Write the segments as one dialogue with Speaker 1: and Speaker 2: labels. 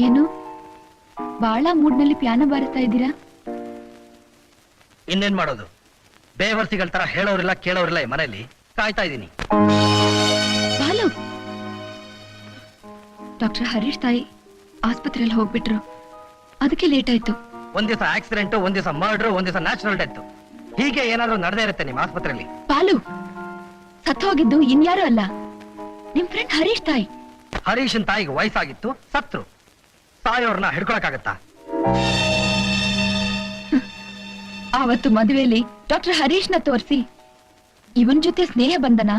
Speaker 1: ಏನು ಬಾಳ ಮೂಡ್ನಲ್ಲಿ ಪಿಯಾನೋ ಬಾರಿಸ್ತಾ ಇದ್ದೀರಾ?
Speaker 2: ಇನ್ನೇನ್ ಮಾಡೋದು, ಬೇವರ್ಸಿಗಳ ತರ ಹೇಳೋರಿಲ್ಲ ಕೇಳೋರಿಲ್ಲ ಈ ಮನೆಯಲ್ಲಿ. ಕಾಯ್ತಾ ಇದ್ದೀನಿ.
Speaker 1: ಬಾಲು, ಡಾಕ್ಟರ್ ಹರೀಶ್ ತಾಯಿ ಆಸ್ಪತ್ರೆಯಲ್ಲಿ ಹೋಗ್ಬಿಟ್ರು, ಅದಕ್ಕೆ ಲೇಟ್ ಆಯ್ತು.
Speaker 2: ಒಂದ್ ದಿವಸ ಆಕ್ಸಿಡೆಂಟ್, ಒಂದ್ ದಿವಸ ಮರ್ಡರ್, ಒಂದ್ ದಿವಸ ನ್ಯಾಚುರಲ್ ಡೆತ್, ಹೀಗೆ ಏನಾದ್ರೂ ನಡೆದೇ ಇರುತ್ತೆ ನಿಮ್ಮ ಆಸ್ಪತ್ರೆಯಲ್ಲಿ.
Speaker 1: ಬಾಲು, ಸತ್ತು ಹೋಗಿದ್ದು ಇನ್ಯಾರು ಅಲ್ಲ, ನಿಮ್ ಫ್ರೆಂಡ್ ಹರೀಶ್ ತಾಯಿ.
Speaker 2: ಹರೀಶನ್ ತಾಯಿಗೆ ವಯಸ್ಸಾಗಿತ್ತು, ಸತ್ರು. ಸಾಯೋರ್ನ ಹಿಡ್ಕೊಳಕ್ಕಾಗತ್ತಾ?
Speaker 1: ಆವತ್ತು ಮದುವೆಯಲ್ಲಿ ಡಾಕ್ಟರ್ ಹರೀಶ್ನ ತೋರಿಸಿ ಇವನ್ ಜೊತೆ ಸ್ನೇಹ ಬಂಧನ,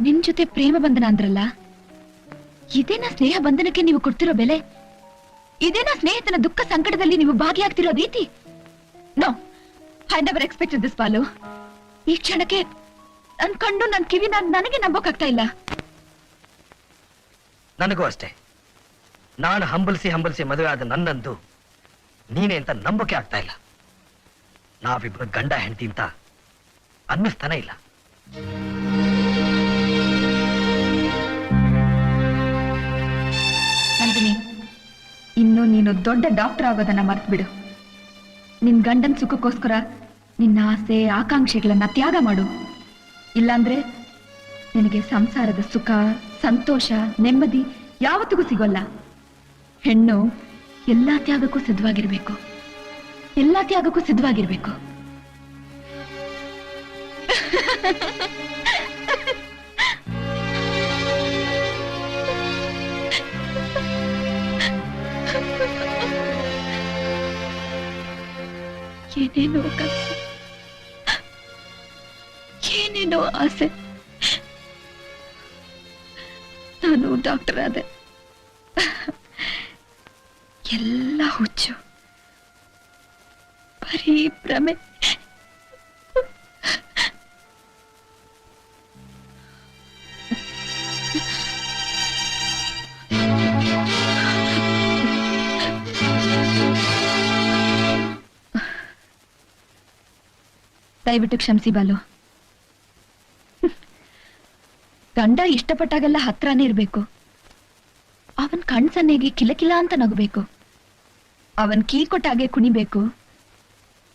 Speaker 1: ನಿನ್ ಜೊತೆ ಪ್ರೇಮ ಬಂಧನ ಅಂದ್ರಲ್ಲ, ಇದೇನಾ ಸ್ನೇಹ ಬಂಧನಕ್ಕೆ ನೀವು ಕೊಡ್ತಿರೋ ಬೆಲೆ? ಇದೇನಾ ಸ್ನೇಹಿತನ ದುಃಖ ಸಂಕಟದಲ್ಲಿ ನೀವು ಭಾಗಿಯಾಗ್ತಿರೋ ರೀತಿ? No, I never expected this Balu. ಈ ಕ್ಷಣಕ್ಕೆ ನನ್ ಕಂಡು ನನ್ ಕಿವಿ ನನಗೆ ನಂಬೋಕಾಗ್ತಾ ಇಲ್ಲ.
Speaker 2: ನನಗೂ ಅಷ್ಟೇ. ನಾನು ಹಂಬಲಿಸಿ ಮದುವೆ ಆದ ನನ್ನಂದು ನೀನೇ ಅಂತ ನಂಬಕ್ಕೆ ಆಗ್ತಾ ಇಲ್ಲ. ನಾವಿಬ್ರು ಗಂಡ ಹೆಂಡತಿ ಅಂತ ಅನ್ನಿಸ್ತಾನೆ ಇಲ್ಲ.
Speaker 1: ನಂದಿನಿ, ಇನ್ನು ನೀನು ದೊಡ್ಡ ಡಾಕ್ಟರ್ ಆಗೋದನ್ನ ಮರ್ತು ಬಿಡು. ನಿನ್ ಗಂಡನ್ ಸುಖಕ್ಕೋಸ್ಕರ ನಿನ್ನ ಆಸೆ ಆಕಾಂಕ್ಷೆಗಳನ್ನ ತ್ಯಾಗ ಮಾಡು. ಇಲ್ಲಾಂದ್ರೆ ನಿನಗೆ ಸಂಸಾರದ ಸುಖ, ಸಂತೋಷ, ನೆಮ್ಮದಿ ಯಾವತ್ತಿಗೂ ಸಿಗೋಲ್ಲ. ಹೆಣ್ಣು ಎಲ್ಲಾ ತ್ಯಾಗಕ್ಕೂ ಸಿದ್ಧವಾಗಿರ್ಬೇಕು, ಎಲ್ಲಾ ತ್ಯಾಗಕ್ಕೂ ಸಿದ್ಧವಾಗಿರ್ಬೇಕು. ಏನೇನೋ ಕನಸು, ಏನೇನೋ ಆಸೆ. ನಾನು ಡಾಕ್ಟರ್ ಆದೆ, ಎಲ್ಲ ಹುಚ್ಚು, ಬರೀ ಭ್ರಮೆ. ದಯವಿಟ್ಟು ಕ್ಷಮಿಸಿ ಬಾಲು. ಗಂಡ ಇಷ್ಟಪಟ್ಟಾಗೆಲ್ಲ ಹತ್ರನೇ ಇರ್ಬೇಕು. ಅವನ್ ಕಣ್ಸನ್ನೆಗೆ ಕಿಲಕಿಲ ಅಂತ ನಗಬೇಕು. ಅವನ್ ಕೀ ಕೊಟ್ಟಾಗೆ ಕುಣಿಬೇಕು.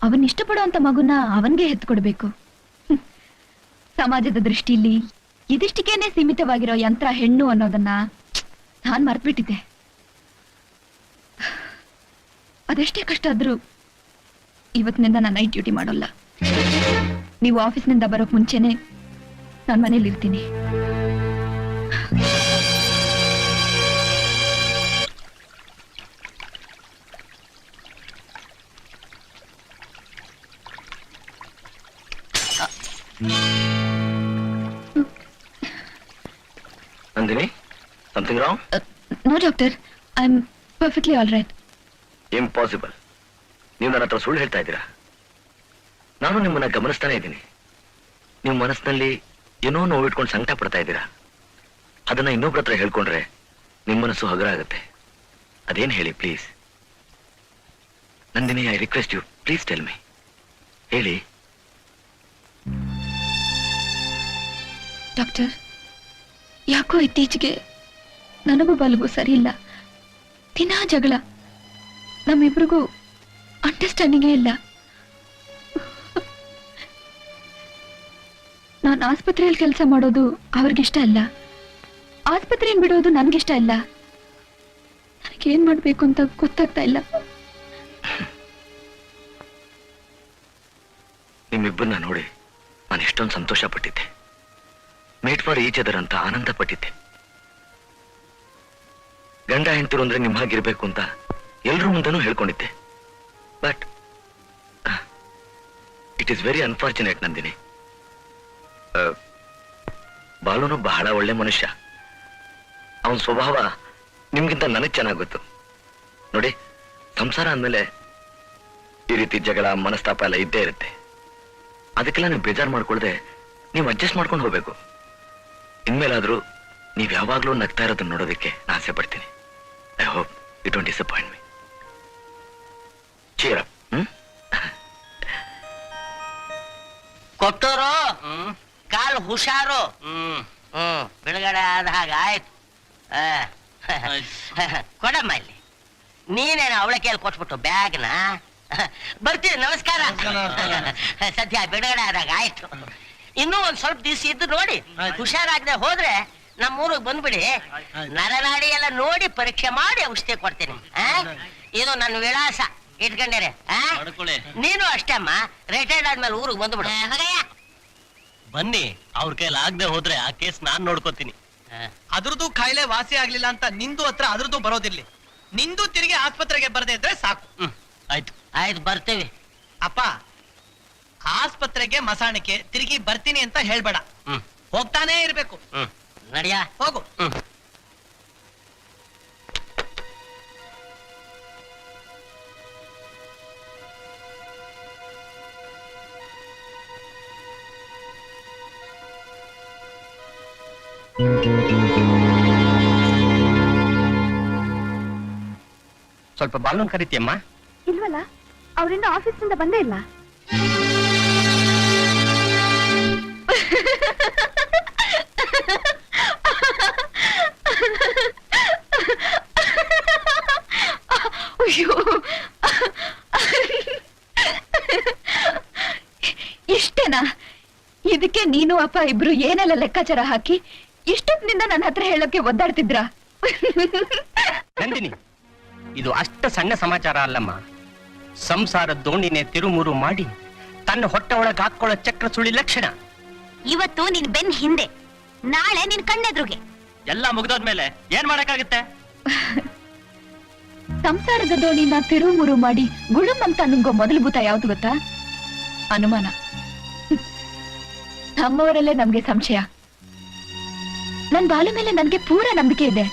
Speaker 1: ಅವನ್ ಇಷ್ಟಪಡುವಂತ ಮಗುನ ಅವನ್ಗೆ ಹೆತ್ಕೊಡ್ಬೇಕು. ಸಮಾಜದ ದೃಷ್ಟಿಯಲ್ಲಿ ಇದಿಷ್ಟಕ್ಕೇನೆ ಸೀಮಿತವಾಗಿರೋ ಯಂತ್ರ ಹೆಣ್ಣು ಅನ್ನೋದನ್ನ ನಾನ್ ಮರ್ತ್ಬಿಟ್ಟಿದ್ದೆ. ಅದೆಷ್ಟೇ ಕಷ್ಟ ಆದ್ರೂ ಇವತ್ತಿನಿಂದ ನಾನು ನೈಟ್ ಡ್ಯೂಟಿ ಮಾಡೋಲ್ಲ. ನೀವು ಆಫೀಸ್ನಿಂದ ಬರೋಕ್ ಮುಂಚೆನೆ ನಾನು ಮನೇಲಿ ಇರ್ತೀನಿ.
Speaker 2: Nandini, something wrong?
Speaker 1: No doctor, I'm perfectly all right.
Speaker 2: Impossible. ನೀವು ನನ್ನ ಹತ್ರ ಸುಳ್ಳು ಹೇಳ್ತಾ ಇದ್ದೀರಾ. ನಾನು ನಿಮ್ಮನ್ನ ಗಮನಿಸ್ತಾನೆ ಇದ್ದೀನಿ. ನಿಮ್ಮ ಮನಸ್ಸಿನಲ್ಲಿ ಏನೋ ನೋವಿಟ್ಕೊಂಡು ಸಂಕಟ ಪಡ್ತಾ ಇದ್ದೀರಾ. ಅದನ್ನ ಇನ್ನೊಬ್ರ ಹತ್ರ ಹೇಳ್ಕೊಂಡ್ರೆ ನಿಮ್ಮ ಮನಸ್ಸು ಹಗುರ ಆಗುತ್ತೆ. ಅದೇನು ಹೇಳಿ please. Nandini, I request you, please tell me. ಹೇಳಿ.
Speaker 1: ಡಾಕ್ಟರ್, ಯಾಕೋ ಇತ್ತೀಚೆಗೆ ನನಗೂ ಬಲಗೂ ಸರಿ ಇಲ್ಲ. ದಿನಾ ಜಗಳ, ನಮ್ಮಿಬ್ರಿಗೂ ಅಂಡರ್ಸ್ಟ್ಯಾಂಡಿಂಗೇ ಇಲ್ಲ. ನಾನು ಆಸ್ಪತ್ರೆಯಲ್ಲಿ ಕೆಲಸ ಮಾಡೋದು ಅವ್ರಿಗಿಷ್ಟ ಇಲ್ಲ, ಆಸ್ಪತ್ರೆಯನ್ನು ಬಿಡೋದು ನನ್ಗಿಷ್ಟ ಇಲ್ಲ. ನನಗೇನ್ ಮಾಡ್ಬೇಕು ಅಂತ ಗೊತ್ತಾಗ್ತಾ ಇಲ್ಲ.
Speaker 2: ನಿಮ್ಮಿಬ್ಬರನ್ನ ನೋಡಿ ನಾನು ಎಷ್ಟೊಂದು ಸಂತೋಷ ಪಟ್ಟಿದ್ದೆ. ಮೇಟ್ ಫಾರ್ ಈಚ್ ಅದರ್ ಅಂತ ಆನಂದ ಪಟ್ಟಿದ್ದೆ. ಗಂಡ ಹೆಂಡತಿರು ಅಂದ್ರೆ ನಿಮ್ಮ ಹಾಗಿರ್ಬೇಕು ಅಂತ ಎಲ್ರ ಮುಂದೆನೂ ಹೇಳ್ಕೊಂಡಿದ್ದೆ. But it is very unfortunate Nandini. ಬಾಲುನು ಬಹಳ ಒಳ್ಳೆ ಮನುಷ್ಯ. ಅವನ ಸ್ವಭಾವ ನಿಮ್ಗಿಂತ ನನಗ್ ಚೆನ್ನಾಗ್ ಗೊತ್ತು. ನೋಡಿ, ಸಂಸಾರ ಅಂದ್ಮೇಲೆ ಈ ರೀತಿ ಜಗಳ, ಮನಸ್ತಾಪ ಎಲ್ಲ ಇದ್ದೇ ಇರುತ್ತೆ. ಅದಕ್ಕೆಲ್ಲ ನೀವು ಬೇಜಾರು ಮಾಡ್ಕೊಳ್ದೆ ನೀವು ಅಡ್ಜಸ್ಟ್ ಮಾಡ್ಕೊಂಡು ಹೋಗ್ಬೇಕು. ಇನ್ಮೇಲಾದ್ರೂ ನೀವು ಯಾವಾಗ್ಲೂ ನಗ್ತಾ ಇರೋದನ್ನ ನೋಡೋದಕ್ಕೆ ನಾನು ಆಸೆ ಪಡ್ತೀನಿ. I hope you don't disappoint me. ಚೀರ್ up.
Speaker 3: ಕೊಟ್ಟೋರು ಕಾಲ್ ಹುಷಾರು. ಬಿಡುಗಡೆ ಆದ ಹಾಗ ಆಯ್ತು. ಕೊಡಮ್ಮ ಇಲ್ಲಿ. ನೀನೇನು ಅವಳ ಕೈಯಲ್ಲಿ ಕೊಟ್ಬಿಟ್ಟು ಬ್ಯಾಗ್ನ ಬರ್ತೀನಿ. ನಮಸ್ಕಾರ. ಸದ್ಯ ಬಿಡುಗಡೆ ಆದಾಗ ಆಯ್ತು. ಇನ್ನೂ ಒಂದ್ ಸ್ವಲ್ಪ ದಿವಸ ಇದ್ದು ನೋಡಿ, ಹುಷಾರಾಗದೆ ಹೋದ್ರೆ ನಮ್ಮೂರಿಗೆ ಬಂದ್ಬಿಡಿ. ನರನಾಡಿ ಎಲ್ಲ ನೋಡಿ ಪರೀಕ್ಷೆ ಮಾಡಿ ಔಷಧಿ ಕೊಡ್ತೀನಿ. ಇದು ನನ್ನ ವಿಳಾಸ ಇಟ್ಕೊಂಡಿರಿ. ನೀನು ಅಷ್ಟೇ ಅಮ್ಮ, ರಿಟೈರ್ಡ್ ಆದ್ಮೇಲೆ ಊರಿಗೆ ಬಂದ್ಬಿಡು.
Speaker 4: ಬನ್ನಿ, ಅವ್ರ ಕೈಲಿ ಆಗದೆ ಹೋದ್ರೆ ಆ ಕೇಸ್ ನಾನ್ ನೋಡ್ಕೋತೀನಿ.
Speaker 5: ಅದ್ರದ್ದು ಕಾಯಿಲೆ ವಾಸಿ ಆಗ್ಲಿಲ್ಲ ಅಂತ ನಿಂದು ಹತ್ರ ಅದ್ರದ್ದು ಬರೋದಿರ್ಲಿ. ನಿಂದು ತಿರುಗಿ ಆಸ್ಪತ್ರೆಗೆ ಬರದೇ ಇದ್ರೆ ಸಾಕು.
Speaker 4: ಆಯ್ತು
Speaker 3: ಆಯ್ತು, ಬರ್ತೀವಿ.
Speaker 5: ಅಪ್ಪ, ಆಸ್ಪತ್ರೆಗೆ ಮಸಾಣಕ್ಕೆ ತಿರುಗಿ ಬರ್ತೀನಿ ಅಂತ ಹೇಳ್ಬೇಡ. ಹೋಗ್ತಾನೇ ಇರ್ಬೇಕು.
Speaker 3: ನಡಿಯಾ,
Speaker 5: ಹೋಗು.
Speaker 4: ಸ್ವಲ್ಪ ಬಾಲೂನ್ ಕರಿತೀಯಮ್ಮ?
Speaker 1: ಇಲ್ವಲ್ಲ, ಅವರಿಂದ ಆಫೀಸ್ ನಿಂದ ಬಂದೇ ಇಲ್ಲ. ಇಷ್ಟೇನಾ? ಇದಕ್ಕೆ ನೀನು ಅಪ್ಪ ಇಬ್ರು ಏನೆಲ್ಲ ಲೆಕ್ಕಾಚಾರ ಹಾಕಿ ಇಷ್ಟೊತ್ತಿನಿಂದ ನನ್ನ ಹತ್ರ ಹೇಳೋಕೆ ಒದ್ದಾಡ್ತಿದ್ರ?
Speaker 4: ನಂದಿನಿ, ಇದು ಅಷ್ಟ ಸಣ್ಣ ಸಮಾಚಾರ ಅಲ್ಲಮ್ಮ. ಸಂಸಾರ ದೋಣಿನೇ ತಿರುಮುರು ಮಾಡಿ ತನ್ನ ಹೊಟ್ಟೆ ಒಳಗೆ ಹಾಕೊಳ್ಳೋ ಚಕ್ರ ಸುಳಿ ಲಕ್ಷಣ.
Speaker 1: ಇವತ್ತು ನಿನ್ ಬೆನ್ ಹಿಂದೆ, ನಾಳೆ ನಿನ್ ಕಣ್ಣೆದ್ರುಗೆ.
Speaker 4: ಎಲ್ಲ ಮುಗ್ದೋದ್ಮೇಲೆ ಏನ್ ಮಾಡಕ್ಕಾಗುತ್ತೆ?
Speaker 1: ಸಂಸಾರದ ದೋಣಿನ ತಿರುಮುರು ಮಾಡಿ ಗುಳುಂ ಅಂತ ನುಂಗೋ ಮೊದಲು ಭೂತ ಯಾವ್ದು ಗೊತ್ತಾ? ಅನುಮಾನ. ನಮ್ಮವರಲ್ಲೇ ನಮ್ಗೆ ಸಂಶಯ. ನನ್ ಬಾಲು ಮೇಲೆ ನನ್ಗೆ ಪೂರ ನಂಬಿಕೆ ಇದೆ.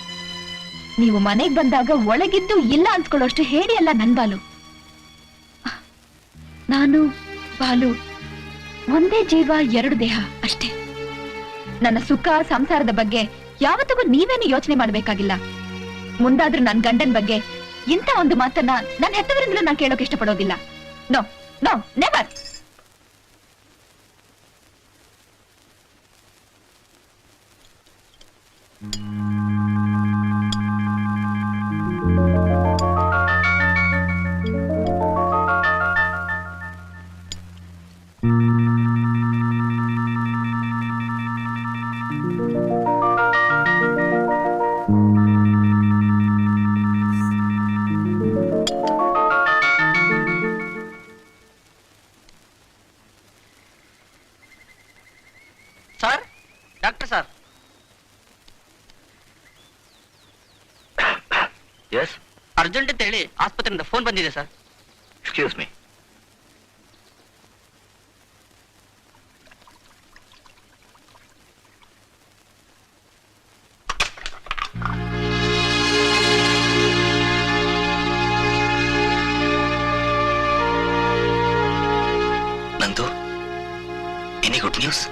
Speaker 1: ನೀವು ಮನೆಗ್ ಬಂದಾಗ ಒಳಗಿದ್ದು ಇಲ್ಲ ಅನ್ಸ್ಕೊಳ್ಳೋಷ್ಟು ಹೇಳಿ ಅಲ್ಲ ನನ್ ಬಾಲು. ನಾನು ಬಾಲು ಒಂದೇ ಜೀವ, ಎರಡು ದೇಹ ಅಷ್ಟೇ. ನನ್ನ ಸುಖ ಸಂಸಾರದ ಬಗ್ಗೆ ಯಾವತ್ತಿಗೂ ನೀವೇನು ಯೋಚನೆ ಮಾಡ್ಬೇಕಾಗಿಲ್ಲ. ಮುಂದಾದ್ರೂ ನನ್ ಗಂಡನ್ ಬಗ್ಗೆ ಇಂಥ ಒಂದು ಮಾತನ್ನ ನನ್ನ ಹೆತ್ತವರಿಂದಲೂ ನಾನು ಕೇಳೋಕೆ ಇಷ್ಟಪಡೋದಿಲ್ಲ. No no, never.
Speaker 4: Sir, doctor sir.
Speaker 2: S,
Speaker 4: urgent ಅಂತ ಹೇಳಿ ಆಸ್ಪತ್ರೆಯಿಂದ ಫೋನ್ ಬಂದಿದೆ ಸರ್.
Speaker 2: Excuse me. ನಂದು, any good news?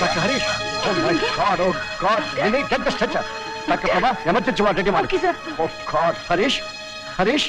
Speaker 6: Dr. Harish! Oh my God, oh God! Really, get the stretcher. Dr. Prabha, emergency ward ready ಮಾಡಿ.
Speaker 1: Okay, sir.
Speaker 6: Oh God, Harish! Harish!